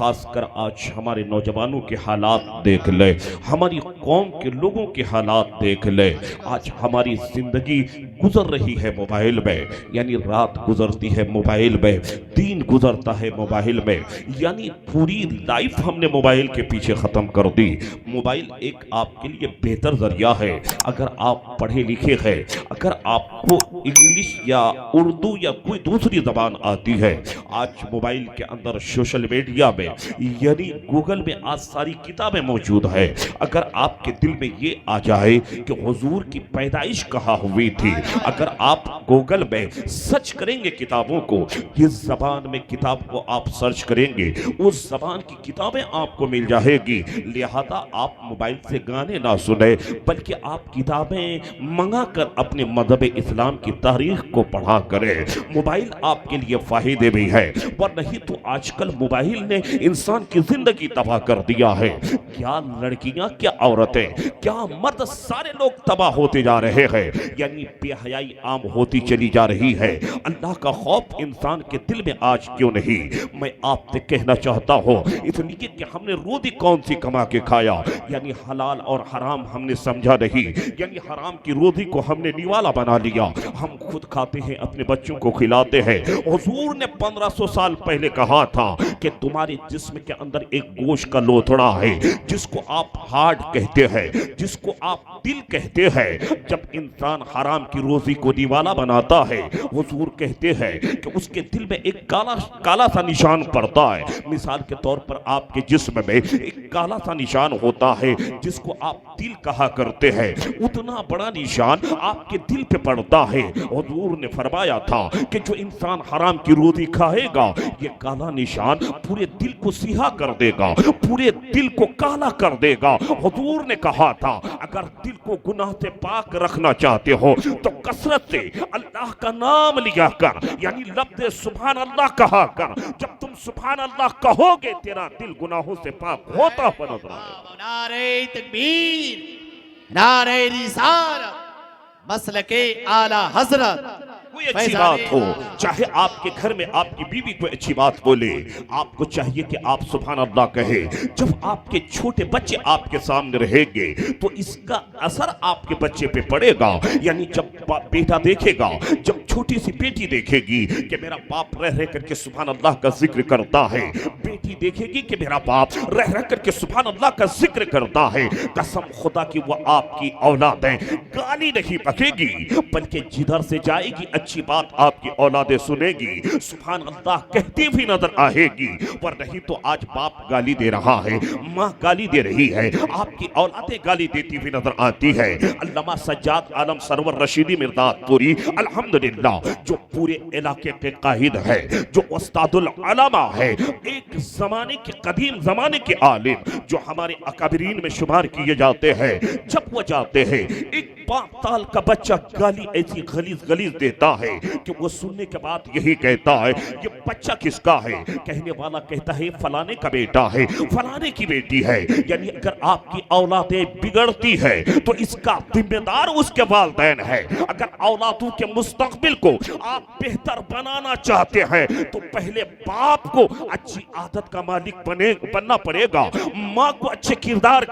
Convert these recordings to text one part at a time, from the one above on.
خاص کر آج ہمارے نوجوانوں کے حالات دیکھ لے، ہماری قوم کے لوگوں کے حالات دیکھ لے. آج ہماری زندگی گزر رہی ہے موبائل میں، یعنی رات گزرتی ہے موبائل میں، دین گزرتا ہے موبائل میں، یعنی پوری لائف ہم نے موبائل کے پیچھے ختم کر دی. موبائل ایک آپ کے لیے بہتر ذریعہ ہے اگر آپ پڑھے لکھے ہیں، اگر آپ کو انگلش یا اردو یا کوئی دوسری زبان آتی ہے. آج موبائل کے اندر سوشل میڈیا میں یعنی گوگل میں آج ساری کتابیں موجود ہیں. اگر آپ کے دل میں یہ آ جائے کہ حضور کی پیدائش کہاں ہوئی تھی، اگر آپ گوگل میں سرچ کریں گے کتابوں کو، جس زبان میں کتاب کو آپ سرچ کریں گے اس زبان کی کتابیں آپ کو مل جائے گی. لہذا آپ موبائل سے گانے نہ سنیں بلکہ آپ کتابیں منگا کر اپنے مذہب اسلام کی تاریخ کو پڑھا کریں. موبائل آپ کے لیے فائدے بھی ہے، اور نہیں تو آج کل موبائل نے انسان کی زندگی تباہ کر دیا ہے. کیا لڑکیاں، کیا عورتیں، کیا مرد، سارے لوگ تباہ ہوتے جا رہے ہیں. یعنی بے حیائی عام ہوتی چلی جا رہی ہے. اللہ کا خوف انسان کے دل میں آج کیوں نہیں؟ میں آپ سے کہنا چاہتا ہوں اس لیے کہ ہم نے روزی کون سی کما کے کھایا، یعنی حلال اور حرام ہم نے سمجھا نہیں. یعنی حرام کی روزی کو ہم نے نیوالا بنا لیا، ہم خود کھاتے ہیں، اپنے بچوں کو کھلاتے ہیں. حضور نے 1500 سال پہلے کہا تھا کہ تمہارے جسم کے اندر ایک گوشت کا لوتھڑا ہے جس کو آپ ہارٹ کہتے ہیں، جس کو آپ دل کہتے ہیں. جب انسان حرام کی روزی کو نیوالا بناتا ہے، حضور کہتے ہیں کہ اس کے دل میں ایک کالا سا نشان پڑتا ہے. مثال کے طور پر آپ کے جسم میں ایک کالا سا نشان ہوتا ہے جس کو آپ دل کہا کرتے ہیں. اتنا بڑا نشان آپ کے دل پہ پڑتا ہے. حضور نے فرمایا تھا کہ جو انسان حرام کی روزی کھائے گا یہ کالا نشان پورے دل کو سیاہ کر دے گا، پورے دل کو کالا کر دے گا. حضور نے کہا تھا اگر دل کو گناہ سے پاک رکھنا چاہتے ہو تو کثرت سے اللہ کا نام لیا کر، یعنی لفظ سبحان اللہ کہا کر. جب تم سبحان اللہ کہو گے تیرا دل گناہوں سے پاک ہوتا ہوا نظر آئے گا. نعرہ تکبیر، نعرہ رسالت، مسلک اعلی حضرت. کوئی اچھی بات ہو، چاہے آپ کے گھر میں آپ کی بیوی کوئی اچھی بات بولے، آپ کو چاہیے کہ آپ سبحان اللہ کہے. جب آپ کے چھوٹے بچے آپ کے سامنے رہیں گے تو اس کا اثر آپ کے بچے پہ پڑے گا. یعنی جب بیٹا دیکھے گا، جب چھوٹی سی بیٹی دیکھے گی کہ میرا باپ رہ رہ کر کے سبحان اللہ کا ذکر کرتا ہے، بیٹی دیکھے گی کہ میرا باپ رہ رہ کر کے سبحان اللہ کا ذکر کرتا ہے، قسم خدا کی وہ آپ کی اولادیں گالی نہیں بکے گی بلکہ جدھر سے جائے گی اچھی بات آپ کی اولادیں سنے گی، سبحان اللہ کہتی بھی نظر آئے گی. پر نہیں تو آج باپ گالی دے رہا ہے، ماں گالی دے رہی ہے، آپ کی اولادیں گالی دیتی بھی نظر آتی ہے. علامہ سجاد عالم سرور رشیدی مرداد پوری الحمدللہ جو پورے علاقے کے قائد ہے، جو استاد العلماء ہے، ایک زمانے کے قدیم زمانے کے عالم جو ہمارے اکابرین میں شمار کیے جاتے ہیں، جب وہ جاتے ہیں ایک 5 سال کا بچہ گالی ایسی غلیظ دیتا ہے کہ وہ سننے کے بعد یہی کہتا ہے یہ بچہ کس کا ہے؟ کہنے والا کہتا ہے فلانے کا بیٹا ہے، فلانے کی بیٹی ہے. یعنی اگر آپ کی اولادیں بگڑتی ہے تو اس کا ذمہ دار اس کے والدین ہے. اگر اولادوں کے مستقبل کو آپ بہتر بنانا چاہتے ہیں تو پہلے باپ کو اچھی عادت کا مالک بننا پڑے گا، ماں کو اچھے کردار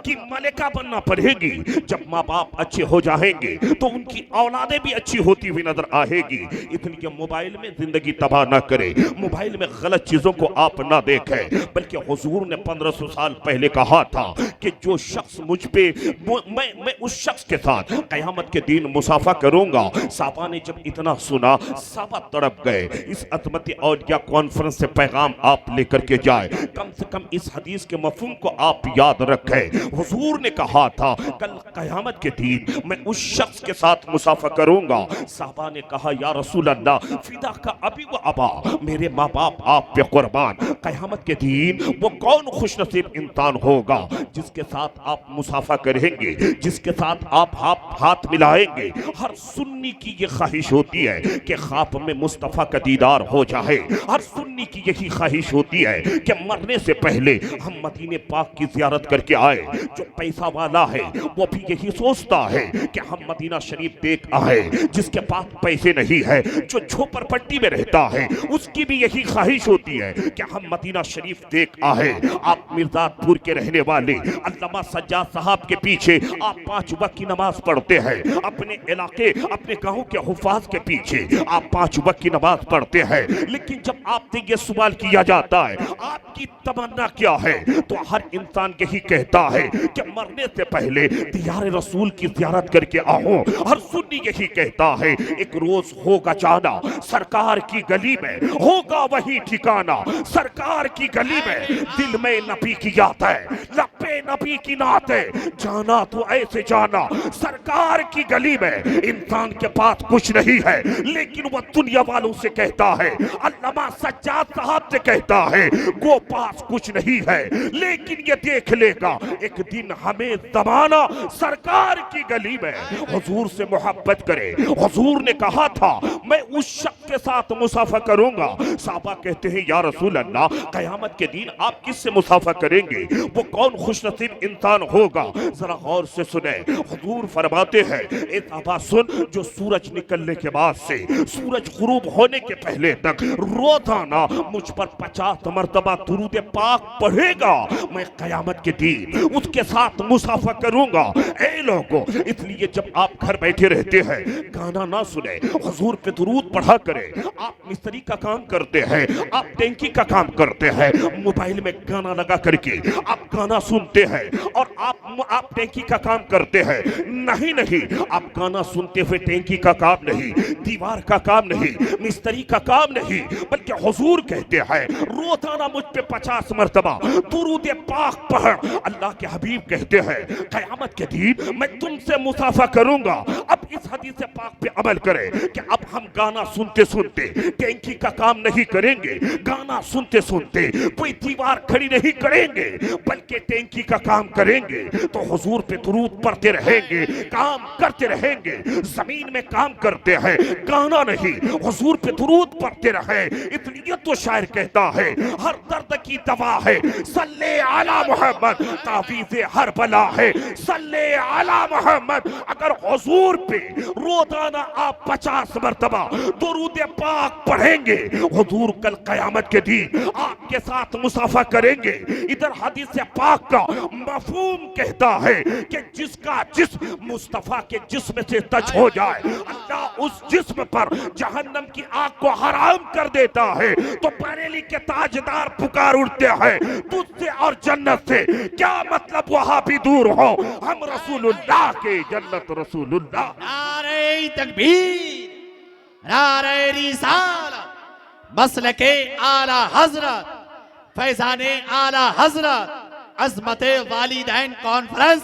کی ملکہ بننا پڑے گی. جب ماں باپ اچھے ہو جائیں گے تو ان کی اولادیں بھی اچھی ہوتی ہوئی نظر آئے گی. اس لیے موبائل میں زندگی تباہ نہ کرے، موبائل میں غلط چیزوں کو آپ نہ دیکھیں. بلکہ حضور نے 1500 سال پہلے کہا تھا کہ جو شخص مجھ پہ میں اس شخص کے ساتھ قیامت کے دن مصافحہ کروں گا. صحابہ نے جب اتنا سنا صحابہ تڑپ گئے. اس عظمت اولیاء کانفرنس سے پیغام آپ لے کر کے جائے، کم سے کم اس حدیث کے مفہوم کو آپ یاد رکھیں. حضور نے کہا تھا کل قیامت کے دن میں اس شخص کے ساتھ مصافحہ کروں گا. صحابہ نے کہا یا رسول اللہ فدا کا ابی و ابا، میرے ماں باپ آپ پہ قربان. قیامت کے دن وہ کون خوش نصیب انسان ہوگا جس کے ساتھ آپ مصافحہ کریں گے، جس کے ساتھ آپ ہاتھ ملائیں گے. ہر سنی کی یہ خواہش ہوتی ہے کہ خواب میں مصطفیٰ کا دیدار ہو جائے. ہر سنی کی یہی خواہش ہوتی ہے کہ مرنے سے پہلے ہم مدینے پاک کی زیارت کر کے آئے. جو پیسہ والا ہے وہ بھی یہی سوچتا ہے ہے کہ ہم مدینہ شریف دیکھ آئے، جس کے پاس پیسے نہیں ہے، جو جھوپڑ پٹی میں رہتا ہے، اس کی بھی یہی خواہش ہوتی ہے کہ ہم مدینہ شریف دیکھ آئے۔ آپ مرزاد پور کے رہنے والے علامہ سجاد صاحب کے پیچھے آپ 5 وقت کی نماز پڑھتے ہیں، اپنے علاقے اپنے گاؤں کے حفاظ کے پیچھے آپ 5 وقت کی نماز پڑھتے ہیں، لیکن جب آپ سے یہ سوال کیا جاتا ہے آپ کی تمنا کیا ہے، تو ہر انسان یہی کہتا ہے کہ مرنے سے پہلے دیار رسول کی زیارت کر کے آؤں۔ ہر سنی یہی کہتا ہے ایک روز ہوگا جانا سرکار کی گلی میں، ہوگا وہی ٹھکانہ سرکار کی گلی میں، دل میں نبی کی یاد ہے، لبے نبی کی نعت ہے، جانا تو ایسے جانا سرکار کی گلی میں۔ انسان کے پاس کچھ نہیں ہے لیکن وہ دنیا والوں سے کہتا ہے، علامہ سجاد صاحب سے کہتا ہے وہ پاس کچھ نہیں ہے لیکن یہ دیکھ لے گا ایک دن ہمیں زمانہ سرکار کی گلی میں۔ حضور سے محبت کرے، حضور نے کہا تھا میں اس شخص کے ساتھ مصافحہ کروں گا۔ صحابہ کہتے ہیں یا رسول اللہ قیامت کے دن آپ کس سے مصافحہ کریں گے، وہ کون خوش نصیب انسان ہوگا؟ ذرا غور سے سنیں، حضور فرماتے ہیں اے صحابہ سن، جو سورج نکلنے کے بعد سے سورج غروب ہونے کے پہلے تک روزانہ مجھ پر 50 مرتبہ درود پاک پڑھے گا، میں قیامت کے دن اس کے ساتھ مصافحہ کروں گا۔ اے لوگو، اس لیے جب آپ گھر بیٹھے رہتے ہیں گانا نہ سنیں، حضور پہ درود پڑھا کریں۔ آپ مستری کا کام کرتے ہیں، آپ ٹینکی کا کام کرتے ہیں، موبائل میں گانا لگا کر کے آپ گانا سنتے ہیں اور آپ ٹینکی کا کام کرتے ہیں۔ نہیں، آپ گانا سنتے ہوئے ٹینکی کا کام نہیں، دیوار کا کام نہیں، مستری کا کام نہیں، بلکہ حضور کہتے ہیں روزانہ مجھ پہ 50 مرتبہ درود پاک پڑھ۔ اللہ کے حبیب کہتے ہیں قیامت کے دن میں تم سے مصافحہ کروں گا۔ اب اس حدیث پاک پہ عمل کریں کہ اب ہم گانا سنتے سنتے ٹینکی کا کام نہیں کریں گے، گانا سنتے سنتے کوئی دیوار کھڑی نہیں کریں گے بلکہ ٹینکی کا کام کریں گے، تو حضور پہ درود پڑھتے رہیں گے، کام کرتے رہیں گے۔ زمین میں کام کرتے ہیں، گانا نہیں، حضور پہ درود پڑھتے رہیں۔ اس لیے تو شاعر کہتا ہے ہر درد کی دوا ہے صلی علی محمد، تعویذ ہر بلا ہے صلی علی محمد۔ اگر حضور پہ روزانہ آپ 50 مرتبہ درود پاک پڑھیں گے، حضور کل قیامت کے دن آپ کے ساتھ مصافحہ کریں گے۔ ادھر حدیث پاک کا مفہوم کہتا ہے کہ جس کا جسم مصطفیٰ کے جسم سے ٹچ ہو جائے اللہ اس جسم پر جہنم کی آگ کو حرام کر دیتا ہے۔ تو بریلی کے تاجدار پکار اٹھتے ہیں تجھ سے اور جنت سے کیا مطلب، وہاں بھی دور ہو ہم رسول اللہ کے، جنت رسول اللہ۔ نعرہ تکبیر، نعرہ رسالت، مسلک اعلی حضرت، فیضان اعلی حضرت، عظمت والدین کانفرنس۔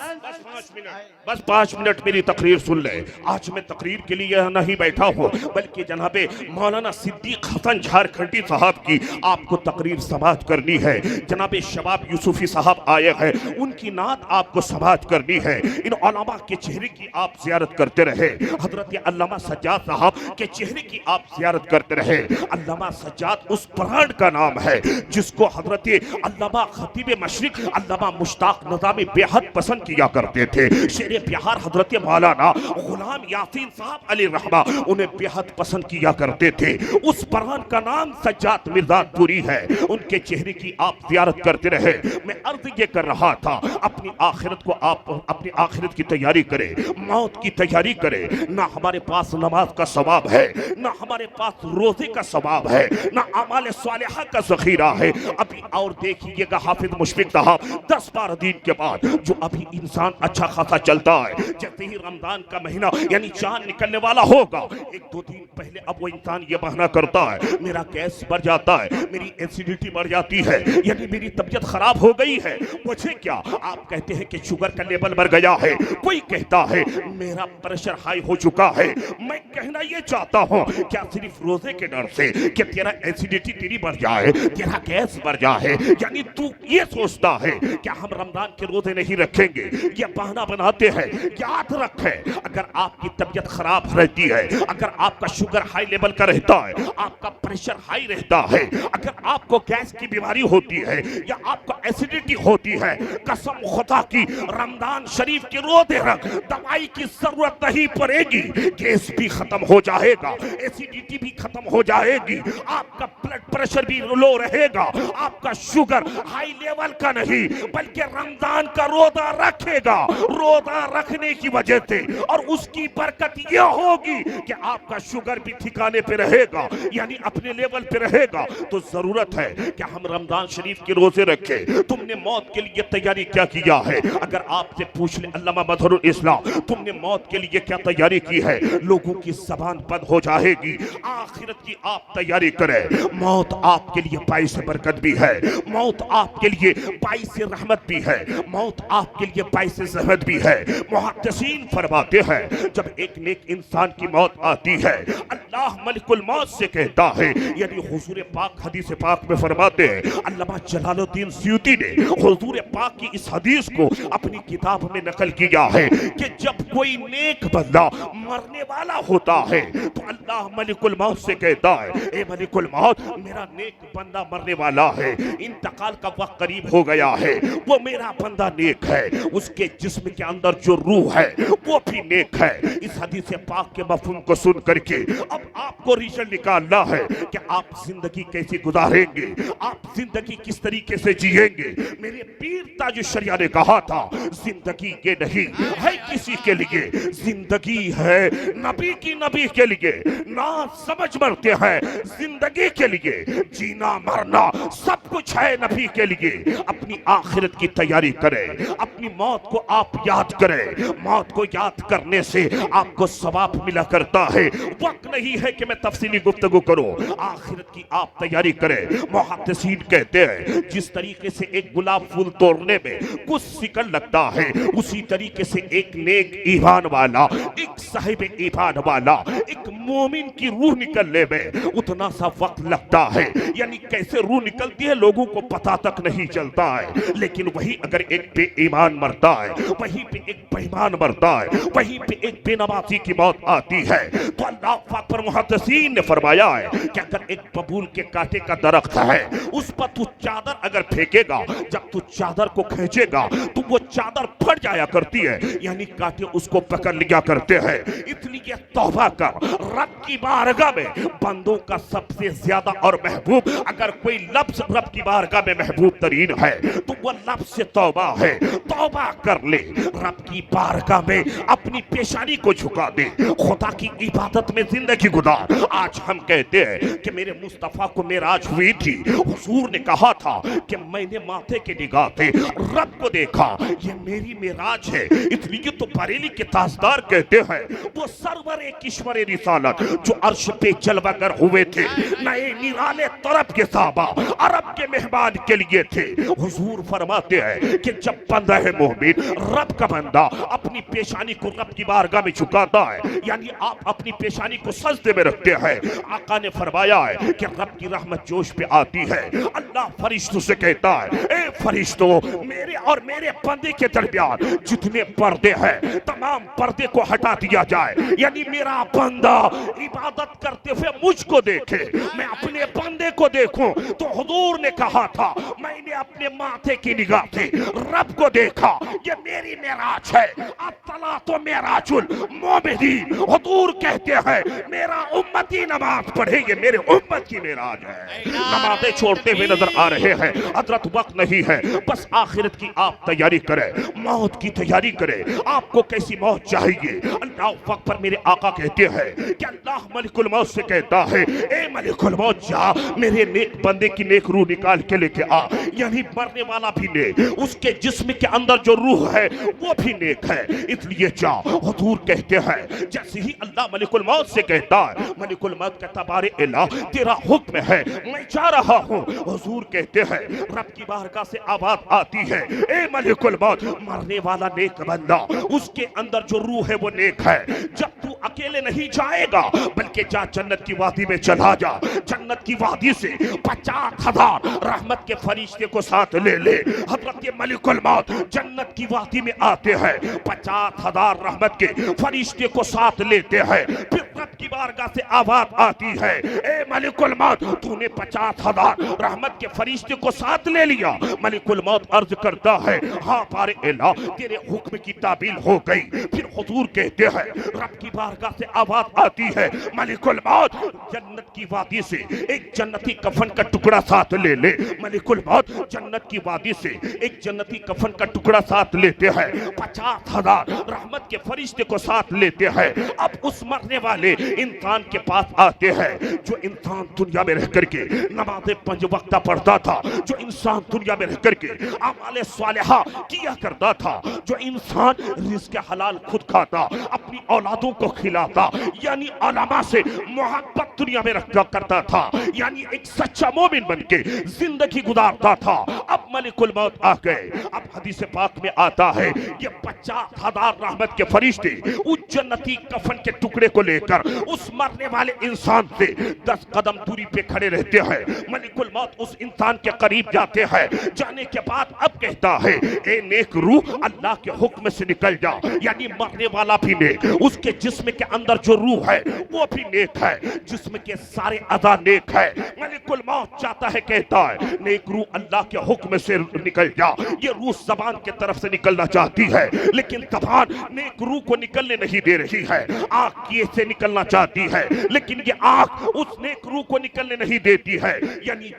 بس 5 منٹ میری تقریر سن لیں۔ آج میں تقریر کے لیے نہیں بیٹھا ہوں بلکہ جناب مولانا صدیق حسن جھارکھنڈی صاحب کی آپ کو تقریر سماعت کرنی ہے۔ جناب شباب یوسفی صاحب آئے ہیں، ان کی نعت آپ کو سماعت کرنی ہے۔ ان علماء کے چہرے کی آپ زیارت کرتے رہے، حضرت علامہ سجاد صاحب کے چہرے کی آپ زیارت کرتے رہے۔ علامہ سجاد اس برانڈ کا نام ہے جس کو حضرت علامہ خطیب مشرق علامہ مشتاق نظامی بے حد پسند کیا کرتے تھے۔ شیر بہار حضرت مولانا غلام یاسین صاحب علی رحمہ انہیں بے حد پسند کیا کرتے تھے۔ اس بران کا نام سجاد مرزاد پوری ہے، ان کے چہرے کی آپ زیارت کرتے رہے۔ میں عرض یہ کر رہا تھا اپنی آخرت کو آپ اپنی آخرت کی تیاری کرے، موت کی تیاری کرے۔ نہ ہمارے پاس نماز کا ثواب ہے، نہ ہمارے پاس روزے کا ثواب ہے، نہ اعمال صالحہ کا ذخیرہ ہے۔ ابھی اور دیکھیے گا حافظ مشفق صاحب 10-12 دن کے بعد جو ابھی انسان اچھا خاصا چلتا ہے، جیسے ہی رمضان کا مہینہ یعنی چاند نکلنے والا ہوگا 1-2 دن پہلے اب وہ انسان یہ بہانہ کرتا ہے میرا گیس بڑھ جاتا ہے، میری ایسیڈیٹی بڑھ جاتی ہے، یعنی میری طبیعت خراب ہو گئی ہے۔ وجہ کیا؟ آپ کہتے ہیں کہ شوگر کا لیول بڑھ گیا ہے، کوئی کہتا ہے میرا پریشر ہائی ہو چکا ہے۔ میں کہنا یہ چاہتا ہوں کیا صرف روزے کے ڈر سے کہ تیرا ایسیڈیٹی تیری بڑھ جائے، تیرا گیس بڑھ جائے، یعنی تو یہ سوچتا ہے کہ ہم رمضان کے روزے نہیں رکھیں گے، یہ بہانہ نمونہ بناتے ہیں. یاد رکھیں اگر آپ کی طبیعت خراب رہتی ہے, اگر آپ کا شوگر ہائی لیول کا رہتا ہے, آپ کا پریشر ہائی رہتا ہے, اگر آپ کو گیس کی بیماری ہوتی ہے یا آپ کو ایسیڈیٹی ہوتی ہے, قسم خدا کی رمضان شریف کے روزے رکھ, دوائی کی ضرورت نہیں پڑے گی. گیس بھی ختم ہو جائے گا, ایسیڈیٹی بھی ختم ہو جائے گی, آپ کا بلڈ پریشر بھی لو رہے گا, آپ کا شوگر ہائی لیول کا نہیں بلکہ رمضان کا روزہ رکھے گا. روزہ رکھنے کی وجہ سے اور اس کی برکت یہ ہوگی کہ آپ کا شوگر بھی ٹھکانے پہ رہے گا, یعنی اپنے لیول پہ رہے گا. تو ضرورت ہے کہ ہم رمضان شریف کے روزے رکھیں. تم نے موت کے لیے تیاری کیا کیا ہے؟ اگر آپ سے پوچھ لیں علامہ مظہر الاسلام, تم نے موت کے لیے کیا تیاری کی ہے؟ لوگوں کی زبان بند ہو جائے گی. آخرت کی آپ تیاری کریں. موت آپ کے لیے باعث برکت بھی ہے, موت آپ کے لیے باعث رحمت بھی ہے, موت آپ کے لیے باعث زحمت بھی ہے. محدثین فرماتے ہیں جب ایک نیک انسان کی موت آتی ہے, اللہ ملک الموت سے کہتا ہے, یعنی حضور پاک حدیث پاک میں فرماتے ہیں, علامہ جلال الدین سیوطی نے حضور پاک کی اس حدیث کو اپنی کتاب میں نقل کیا ہے کہ جب کوئی نیک بندہ مرنے والا ہوتا ہے تو اللہ ملک الموت سے کہتا ہے, اے ملک الموت میرا نیک بندہ مرنے والا ہے, انتقال کا وقت قریب ہو گیا ہے, وہ میرا بندہ نیک ہے, اس کے جسم کے اندر جو روح ہے وہ بھی نیک ہے. اس حدیث پاک کے مفہوم کو سن کر کے اب آپ کو ریزن نکالنا ہے کہ آپ زندگی کیسے گزاریں گے, آپ زندگی کس طریقے سے جیئیں گے. میرے پیر تاج الشریعہ نے کہا تھا, زندگی کے نہیں ہے کسی کے لیے, زندگی ہے نبی کی, نبی کے لیے. نہ سمجھ مرتے ہیں زندگی کے لیے, جینا مرنا سب کچھ ہے نبی کے لیے. اپنی آخرت کی تیاری کریں, اپنی موت کو آپ یاد کریں. موت کو یاد کرنے سے آپ کو ثواب ملا کرتا ہے. وقت نہیں ہے کہ میں تفصیلی گفتگو کروں, آخرت کی آپ تیاری کریں. محدثین کہتے ہیں جس طریقے سے ایک گلاب پھول توڑنے میں کچھ سیکنڈ لگتا ہے, اسی طریقے سے ایک نیک ایمان والا, ایک صاحب ایمان والا, ایک مومن کی روح نکلنے میں اتنا سا وقت لگتا ہے. یعنی کیسے روح نکلتی ہے لوگوں کو پتہ تک نہیں چلتا ہے, لیکن وہی اگر ایک بے ایمان مرتا ہے, وہیں پہ ایک بے ایمان مرتا ہے, وہیں پہ ایک بے نمازی کی موت آتی ہے, تو اللہ پاک پر محدثین نے فرمایا ہے کہ اگر ایک ببول کے کانٹے کا درخت ہے, اس پر تو چادر اگر پھینکے گا, جب تو چادر کو کھینچے گا تو وہ چادر پھٹ جایا کرتی ہے, یعنی کانٹے اس کو پکڑ لیا کرتے ہیں. اس لیے توبہ کر, رب کی بارگاہ میں بندوں کا سب سے زیادہ اور محبوب اگر کوئی لفظ رب کی بارگاہ میں محبوب ترین ہے تو وہ لفظ سے توبہ ہے. توبہ کر لے, رب کی بارگاہ میں اپنی پیشانی کو جھکا دے, خدا کی عبادت میں زندگی گزار. آج ہم کہتے ہیں کہ میرے مصطفیٰ کو معراج ہوئی تھی, حضور نے کہا تھا کہ میں نے ماتھے کے نگاہ سے رب کو دیکھا, یہ میری معراج ہے. اس لیے تو بریلی کے تاجدار کہتے ہیں وہ سرور کشور رسالت جو عرش پہ جلوہ گر ہوئے تھے, نئے نرالے طرف کے صحابہ عرب کے مہمان کے لیے تھے. حضور فرماتے ہیں کہ جب بندہ ہے مومن, رب کا بندہ اپنی پیشانی کو رب کی بارگاہ میں جھکاتا ہے, یعنی آپ اپنی پیشانی کو سجدے میں رکھتے ہیں. آقا نے فرمایا ہے کہ رب کی رحمت جوش پہ آتی ہے. اللہ فرشتوں سے کہتا ہے, اے فرشتوں میرے اور میرے بندے کے درمیان جتنے پردے ہیں تمام پردے کو ہٹا دیا جائے, یعنی میرا بندہ عبادت کرتے ہوئے مجھ کو دیکھے, میں اپنے بندے کو دیکھوں. تو حضور نے کہا تھا میں نے اپنے ماتھے کی نگاہ سے رب کو دیکھا, یہ میری معراج ہے. الصلاۃ معراج المومنین. حضور کہتے ہیں میرا امتی نماز پڑھے, یہ میرے امت کی معراج ہے. نمازیں چھوڑتے ہوئے نظر آ رہے ہیں, حضرت وقت نہیں ہے, بس آخرت کی آپ تیاری کریں, موت کی تیاری کریں. آپ کو کیسی موت چاہیے؟ اللہ وقت پر میرے آقا کہتے ہیں کہ اللہ ملک الموت سے کہتا ہے, اے ملک الموت جا میرے نیک بندے کی نیک روح نکال کے لے کے آ. یعنی مرنے والا بھی نیک, اس کے جسم کے اندر جو روح ہے وہ بھی نیک ہے, اس لیے جا. حضور کہتے ہیں جیسے ہی اللہ ملک الموت سے کہتا ہے, ملک الموت کہتا بارے الہ تیرا حکم ہے میں جا رہا ہوں. حضور کہتے ہیں رب کی بارگاہ سے آواز آتی ہے, اے ملک الموت مرنے والا نیک بندہ, اس کے اندر جو روح ہے وہ نیک ہے. جب تو اکیلے نہیں جائے گا، بلکہ جا جنت کی وادی میں چلا جا، جنت کی وادی سے 50,000 رحمت کے فرشتے کو ساتھ لے لے۔ حضرت ملک الموت جنت کی وادی میں آتے ہیں، 50,000 رحمت کے فرشتے کو ساتھ لیتے ہیں، پھر رب کی بارگاہ سے آواز آتی ہے، اے ملک الموت تو نے 50,000 رحمت کے فرشتے کو ساتھ لے لیا؟ ملک الموت عرض کرتا ہے، ہاں بار الہ تیرے حکم کی تعبیل ہو گئی۔ پھر حضور کہتے ہیں، رب کی بارگاہ سے آواز آتی ہے، ملک الموت جنت کی وادی سے ایک جنتی کفن کا ٹکڑا ساتھ لے لے۔ ملک الموت جنت کی وادی سے ایک جنتی کفن کا ٹکڑا ساتھ لیتے ہیں، 50,000 رحمت کے فرشتے کو ساتھ لیتے ہیں۔ اب اس مرنے والے انسان کے پاس آتے ہیں، جو انسان دنیا میں رہ کر کے نماز 5 وقتہ پڑھتا تھا، جو انسان دنیا میں رہ کر کے اعمال صالحہ کیا کرتا تھا، جو انسان رزق حلال خود کھاتا، اپنی اولادوں کو کھلاتا، یعنی علماء سے محبت دنیا میں رکھا کرتا تھا، یعنی ایک سچا مومن بن کے زندگی گزارتا تھا۔ اب ملک الموت آ گئے۔ اب حدیث پاک میں آتا ہے، یہ 50,000 رحمت کے فرشتے اس جنتی کفن کے ٹکڑے کو لے کر اس مرنے والے انسان سے 10 قدم دوری پہ کھڑے رہتے ہیں۔ ملک الموت اس انسان کے قریب جاتے ہیں، جانے کے بعد اب کہتا ہے، اے نیک روح اللہ کے حکم سے نکل جا، یعنی مرنے والا بھی نیک، اس کے جسم کے اندر جو روح ہے وہ بھی نیک ہے، جسم کے سارے اعضاء نیک ہے۔ ملک الموت چاہتا ہے، کہتا ہے، نیک روح اللہ کے حکم سے نکل جا۔ یہ روح زبان کے طرف سے نکلنا چاہتی ہے، لیکن زبان نیک روح کو نکلنے نہیں دے رہی ہے۔ آنکھ یہ سے نکلنا چاہتی ہے، لیکن یہ آنکھ اس نیک روح کو نکلنے نہیں دیتی ہے، یعنی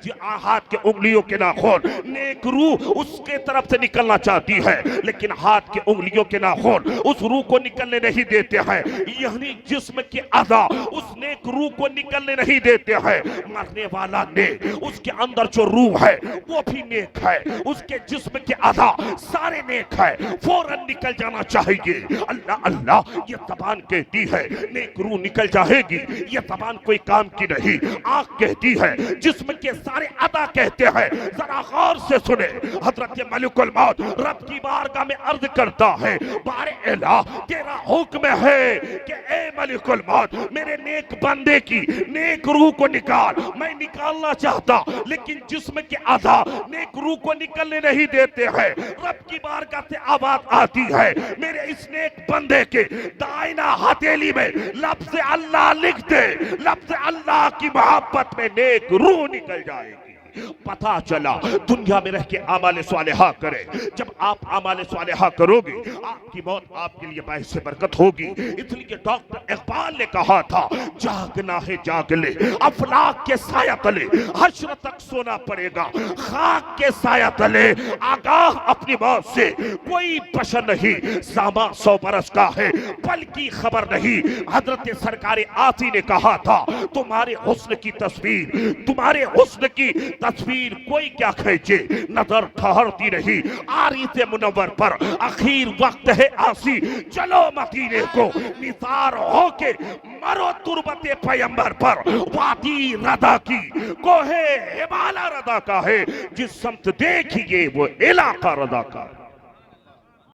ہاتھ کے انگلیوں کے ناخن، نیک روح اس کے طرف سے نکلنا چاہتی ہے، لیکن ہاتھ کے انگلیوں کے ناخن اس روح کو نکلنے نہیں دیتے ہیں، یعنی جسم کے اعضاء اس نیک روح کو نکلنے نہیں دیتے ہیں۔ مرنے والا نیک، اس کے اندر جو روح ہے وہ بھی نیک ہے، اس کے جسم کے اعضاء سارے نیک ہے، فوراً نکل جانا چاہیے۔ اللہ اللہ یہ زبان کہتی ہے نیک روح نکل جائے گی، یہ زبان کوئی کام کی نہیں۔ آنکھ کہتی ہے، جسم کے سارے اعضاء کہتے ہیں۔ ذرا غور سے سنے، حضرت ملک الموت رب کی بارگاہ میں عرض کرتا ہے، بار الہ تیرا حکم ہے کہ اے ملک الموت میرے نیک بندے کی نیک روح کو نکال۔ میں نکالنا چاہتا، لیکن جسم کے اعضاء نیک روح کو نکلنے نہیں دیتے ہیں۔ رب کی بارگاہ سے آواز آتی ہے، میرے اس نیک بندے کے دائنا ہتھیلی میں لفظ اللہ لکھ دے، لفظ اللہ کی محبت میں نیک روح نکل جائے گی۔ پتہ چلا دنیا میں رہ کے اعمال صالحہ کرے، جب آپ اعمال صالحہ کرو گے آپ کی موت آپ کے لیے باعث برکت ہوگی۔ اس لیے ڈاکٹر اقبال نے کہا تھا، جاگنا ہے جاگ لے، افلاک کے سایہ تلے حشر تک سونا پڑے گا، خاک کے سایہ تلے آگاہ اپنی موت سے کوئی بشر نہیں، ساما 100 برس کا ہے پل کی خبر نہیں۔ حضرت سرکار آسی نے کہا تھا، تمہارے حسن کی تصویر، تمہارے حسن کی تصویر کوئی کیا کھینچے، نظر ٹھہرتی رہی عارض منور پر، اخیر وقت ہے آسی، چلو مدینے کو نثار ہو کے مرو تربت پیمبر پر۔ وادی ردا کی کوہ ہمالا ردا کا ہے، جس سمت دیکھیے وہ علاقہ ردا کا ہے۔